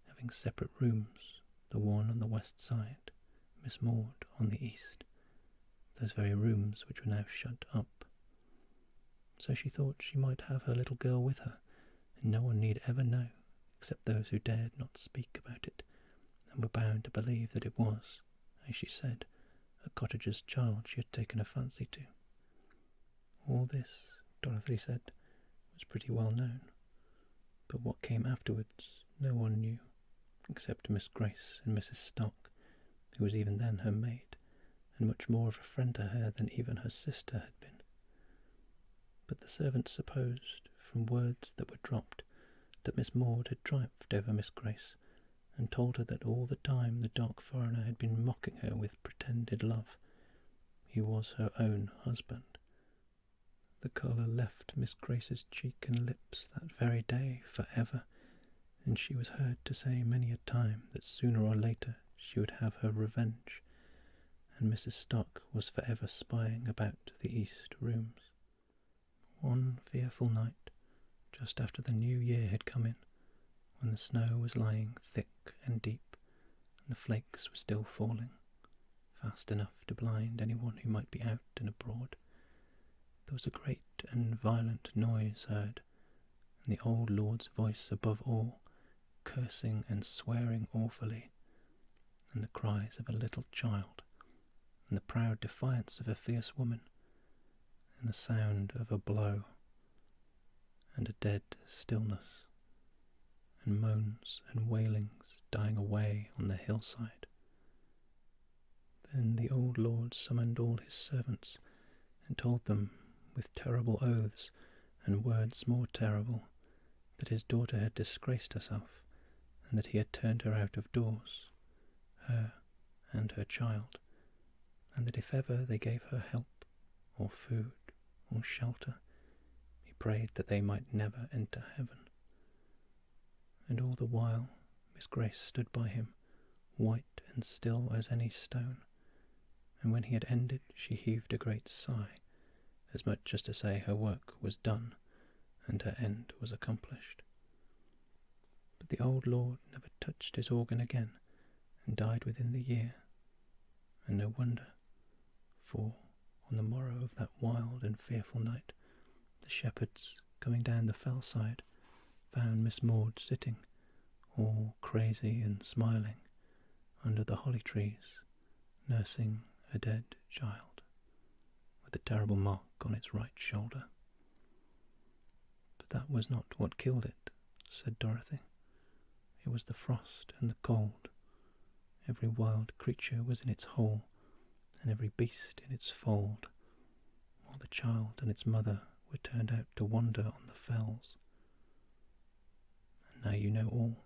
having separate rooms, the one on the west side, Miss Maud on the east, those very rooms which were now shut up. So she thought she might have her little girl with her, and no one need ever know, except those who dared not speak about it, and were bound to believe that it was, as she said, a cottager's child she had taken a fancy to. All this, Dorothy said, was pretty well known, but what came afterwards no one knew, except Miss Grace and Mrs. Stock, who was even then her maid, and much more of a friend to her than even her sister had been. But the servants supposed, from words that were dropped, that Miss Maud had triumphed over Miss Grace, and told her that all the time the dark foreigner had been mocking her with pretended love. He was her own husband. The colour left Miss Grace's cheek and lips that very day for ever, and she was heard to say many a time that sooner or later she would have her revenge, and Mrs. Stock was for ever spying about the east rooms. One fearful night, just after the new year had come in, when the snow was lying thick and deep, and the flakes were still falling, fast enough to blind anyone who might be out and abroad, there was a great and violent noise heard, and the old lord's voice above all, cursing and swearing awfully, and the cries of a little child, and the proud defiance of a fierce woman, and the sound of a blow, and a dead stillness, and moans and wailings dying away on the hillside. Then the old lord summoned all his servants, and told them, with terrible oaths and words more terrible, that his daughter had disgraced herself, and that he had turned her out of doors, her and her child, and that if ever they gave her help, or food, or shelter, he prayed that they might never enter heaven. And all the while Miss Grace stood by him, white and still as any stone, and when he had ended she heaved a great sigh, as much as to say her work was done, and her end was accomplished. But the old lord never touched his organ again, and died within the year, and no wonder, for on the morrow of that wild and fearful night, the shepherds, coming down the fell side, found Miss Maud sitting, all crazy and smiling, under the holly trees, nursing a dead child, with a terrible mark on its right shoulder. But that was not what killed it, said Dorothy. It was the frost and the cold. Every wild creature was in its hole, and every beast in its fold, while the child and its mother were turned out to wander on the fells. And now you know all,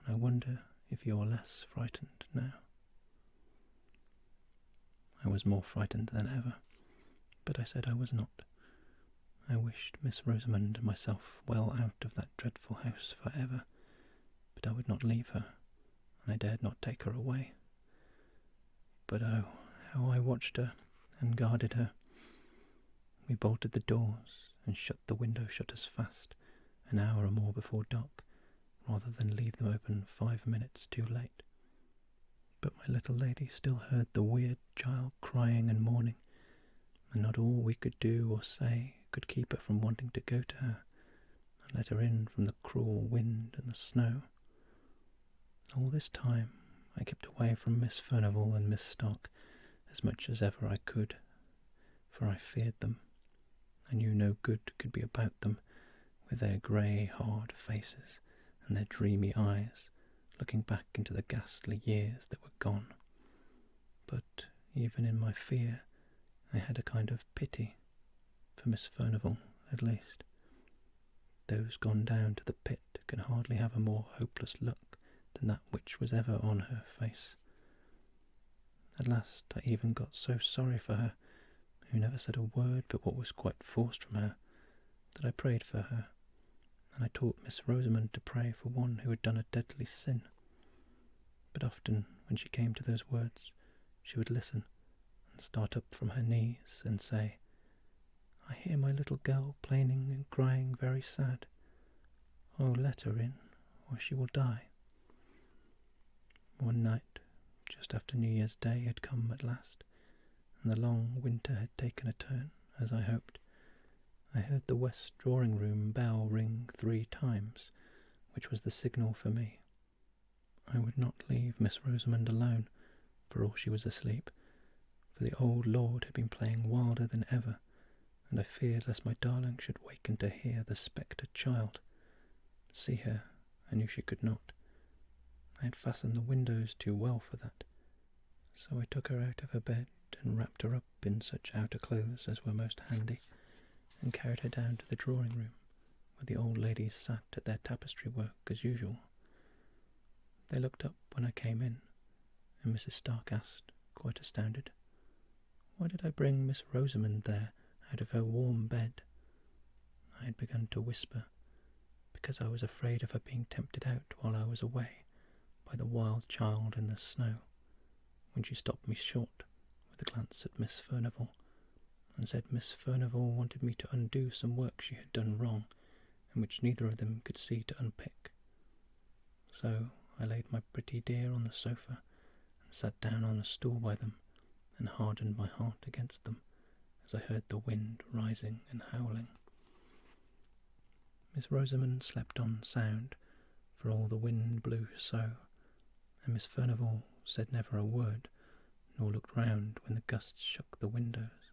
and I wonder if you are less frightened now. I was more frightened than ever, but I said I was not. I wished Miss Rosamond and myself well out of that dreadful house for ever, but I would not leave her, and I dared not take her away. But oh, how I watched her and guarded her. We bolted the doors and shut the window shutters fast an hour or more before dark, rather than leave them open 5 minutes too late. But my little lady still heard the weird child crying and mourning, and not all we could do or say could keep her from wanting to go to her and let her in from the cruel wind and the snow. All this time I kept away from Miss Furnivall and Miss Stark as much as ever I could, for I feared them. I knew no good could be about them, with their grey, hard faces and their dreamy eyes, looking back into the ghastly years that were gone. But even in my fear I had a kind of pity for Miss Furnivall, at least. Those gone down to the pit can hardly have a more hopeless look than that which was ever on her face. At last I even got so sorry for her, who never said a word but what was quite forced from her, that I prayed for her, and I taught Miss Rosamond to pray for one who had done a deadly sin. But often, when she came to those words, she would listen and start up from her knees and say, "I hear my little girl plaining and crying very sad. Oh, let her in, or she will die." One night, just after New Year's Day had come at last, and the long winter had taken a turn, as I hoped, I heard the west drawing-room bell ring 3 times, which was the signal for me. I would not leave Miss Rosamond alone, for all she was asleep, for the old lord had been playing wilder than ever, and I feared lest my darling should waken to hear the spectre child. See her, I knew she could not. I had fastened the windows too well for that, so I took her out of her bed and wrapped her up in such outer clothes as were most handy, and carried her down to the drawing-room, where the old ladies sat at their tapestry work as usual. They looked up when I came in, and Mrs. Stark asked, quite astounded, why did I bring Miss Rosamond there out of her warm bed? I had begun to whisper, because I was afraid of her being tempted out while I was away by the wild child in the snow, when she stopped me short with a glance at Miss Furnivall, and said Miss Furnivall wanted me to undo some work she had done wrong, and which neither of them could see to unpick. So I laid my pretty dear on the sofa, and sat down on a stool by them, and hardened my heart against them, as I heard the wind rising and howling. Miss Rosamond slept on sound, for all the wind blew so, and Miss Furnivall said never a word, nor looked round when the gusts shook the windows.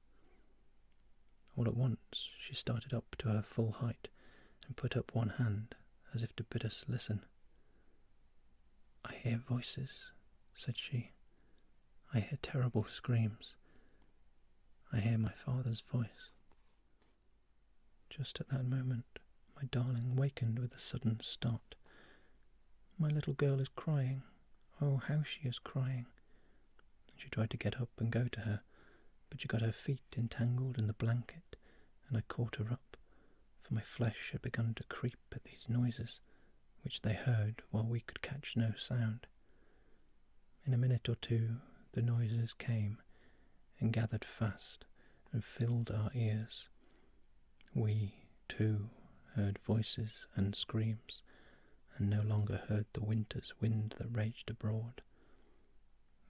All at once she started up to her full height, and put up one hand, as if to bid us listen. "I hear voices," said she. "I hear terrible screams. I hear my father's voice." Just at that moment my darling wakened with a sudden start. "My little girl is crying. Oh, how she is crying!" And she tried to get up and go to her, but she got her feet entangled in the blanket, and I caught her up, for my flesh had begun to creep at these noises, which they heard while we could catch no sound. In a minute or two the noises came, and gathered fast, and filled our ears. We, too, heard voices and screams, and no longer heard the winter's wind that raged abroad.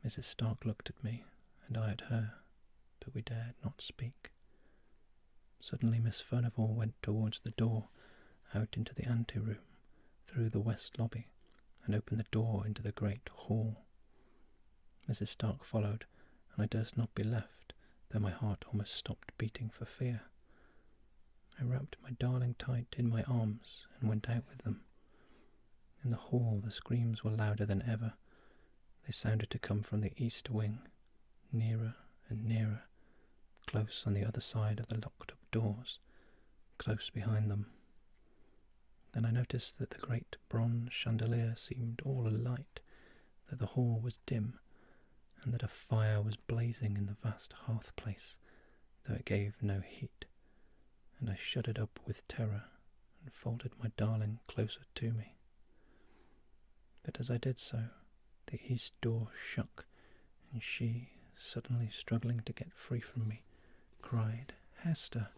Mrs. Stark looked at me, and I at her, but we dared not speak. Suddenly Miss Furnivall went towards the door, out into the ante-room, through the west lobby, and opened the door into the great hall. Mrs. Stark followed, and I durst not be left, though my heart almost stopped beating for fear. I wrapped my darling tight in my arms, and went out with them. In the hall the screams were louder than ever. They sounded to come from the east wing, nearer and nearer, close on the other side of the locked-up doors, close behind them. Then I noticed that the great bronze chandelier seemed all alight, that the hall was dim, and that a fire was blazing in the vast hearth-place, though it gave no heat, and I shuddered up with terror, and folded my darling closer to me. But as I did so, the east door shook, and she, suddenly struggling to get free from me, cried, "Hester,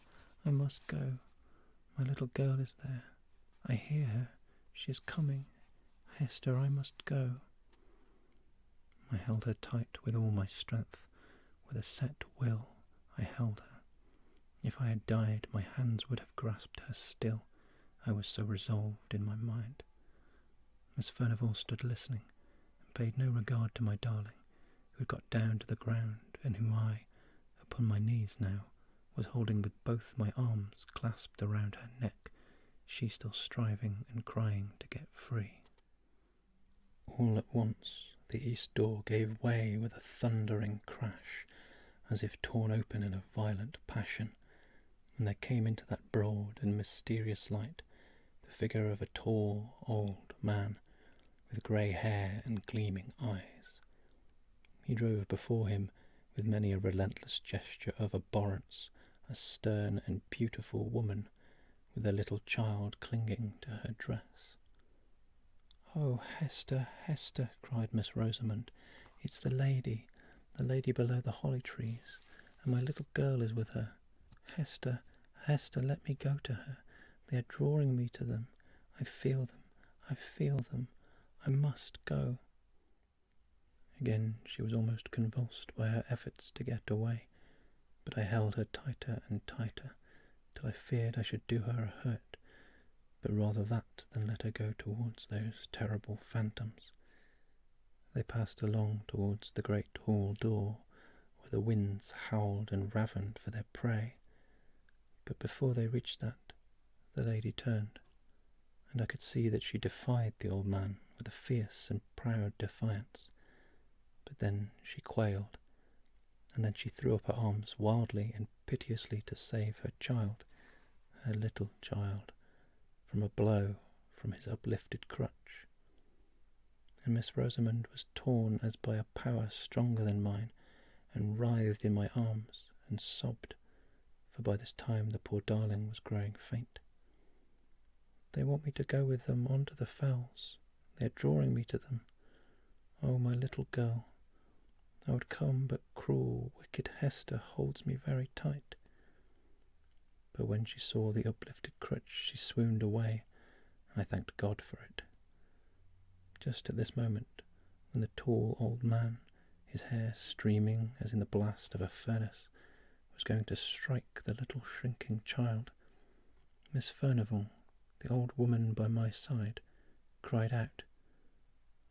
I must go. My little girl is there. I hear her. She is coming. Hester, I must go." I held her tight with all my strength. With a set will I held her, If I had died, my hands would have grasped her still. I was so resolved in my mind. Miss Furnivall stood listening, and paid no regard to my darling, who had got down to the ground, and whom I, upon my knees now, was holding with both my arms clasped around her neck, she still striving and crying to get free. All at once the east door gave way with a thundering crash, as if torn open in a violent passion, and there came into that broad and mysterious light the figure of a tall old man, with grey hair and gleaming eyes. He drove before him, with many a relentless gesture of abhorrence, a stern and beautiful woman, with a little child clinging to her dress. "Oh, Hester, Hester," cried Miss Rosamond, "it's the lady below the holly trees, and my little girl is with her. Hester, Hester, let me go to her. They are drawing me to them. I feel them. I must go." Again she was almost convulsed by her efforts to get away, but I held her tighter and tighter, till I feared I should do her a hurt, but rather that than let her go towards those terrible phantoms. They passed along towards the great hall door, where the winds howled and ravened for their prey, but before they reached that, the lady turned, and I could see that she defied the old man with a fierce and proud defiance. But then she quailed, and then she threw up her arms wildly and piteously to save her child, her little child, from a blow from his uplifted crutch. And Miss Rosamond was torn as by a power stronger than mine, and writhed in my arms and sobbed, for by this time the poor darling was growing faint. "They want me to go with them on to the fells. They are drawing me to them. Oh, my little girl, I would come, but cruel, wicked Hester holds me very tight." But when she saw the uplifted crutch, she swooned away, and I thanked God for it. Just at this moment, when the tall old man, his hair streaming as in the blast of a furnace, was going to strike the little shrinking child, Miss Furnivall, the old woman by my side, cried out,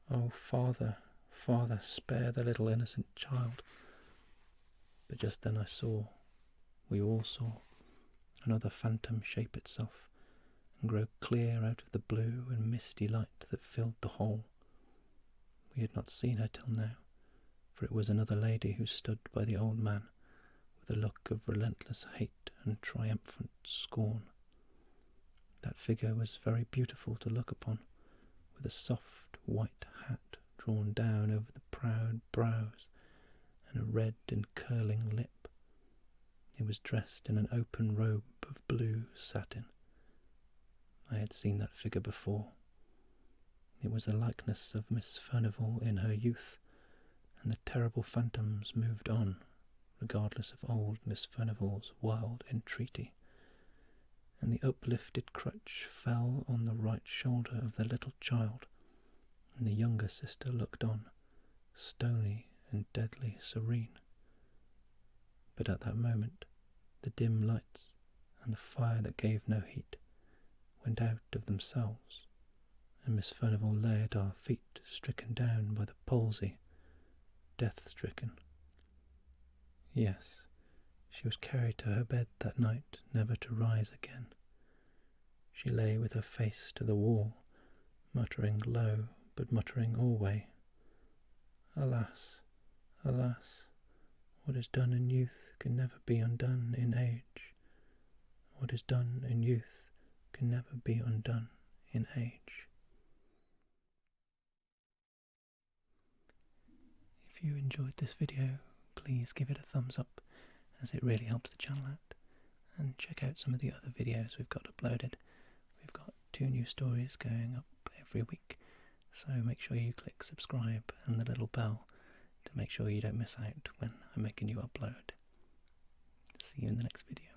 "Oh, Father, Father, spare the little innocent child." But just then we all saw, another phantom shape itself, and grow clear out of the blue and misty light that filled the hall. We had not seen her till now, for it was another lady who stood by the old man, with a look of relentless hate and triumphant scorn. That figure was very beautiful to look upon, with a soft white hat drawn down over the proud brows, and a red and curling lip. It was dressed in an open robe of blue satin. I had seen that figure before. It was the likeness of Miss Furnivall in her youth, and the terrible phantoms moved on, regardless of old Miss Furnivall's wild entreaty, and the uplifted crutch fell on the right shoulder of the little child, and the younger sister looked on, stony and deadly serene. But at that moment the dim lights and the fire that gave no heat went out of themselves, and Miss Furnivall lay at our feet, stricken down by the palsy, death-stricken. Yes, she was carried to her bed that night, never to rise again. She lay with her face to the wall, muttering low, but muttering alway, "Alas, alas, what is done in youth can never be undone in age. What is done in youth can never be undone in age." If you enjoyed this video, please give it a thumbs up, as it really helps the channel out, and check out some of the other videos we've got uploaded. We've got 2 new stories going up every week, so make sure you click subscribe and the little bell to make sure you don't miss out when I make a new upload. See you in the next video.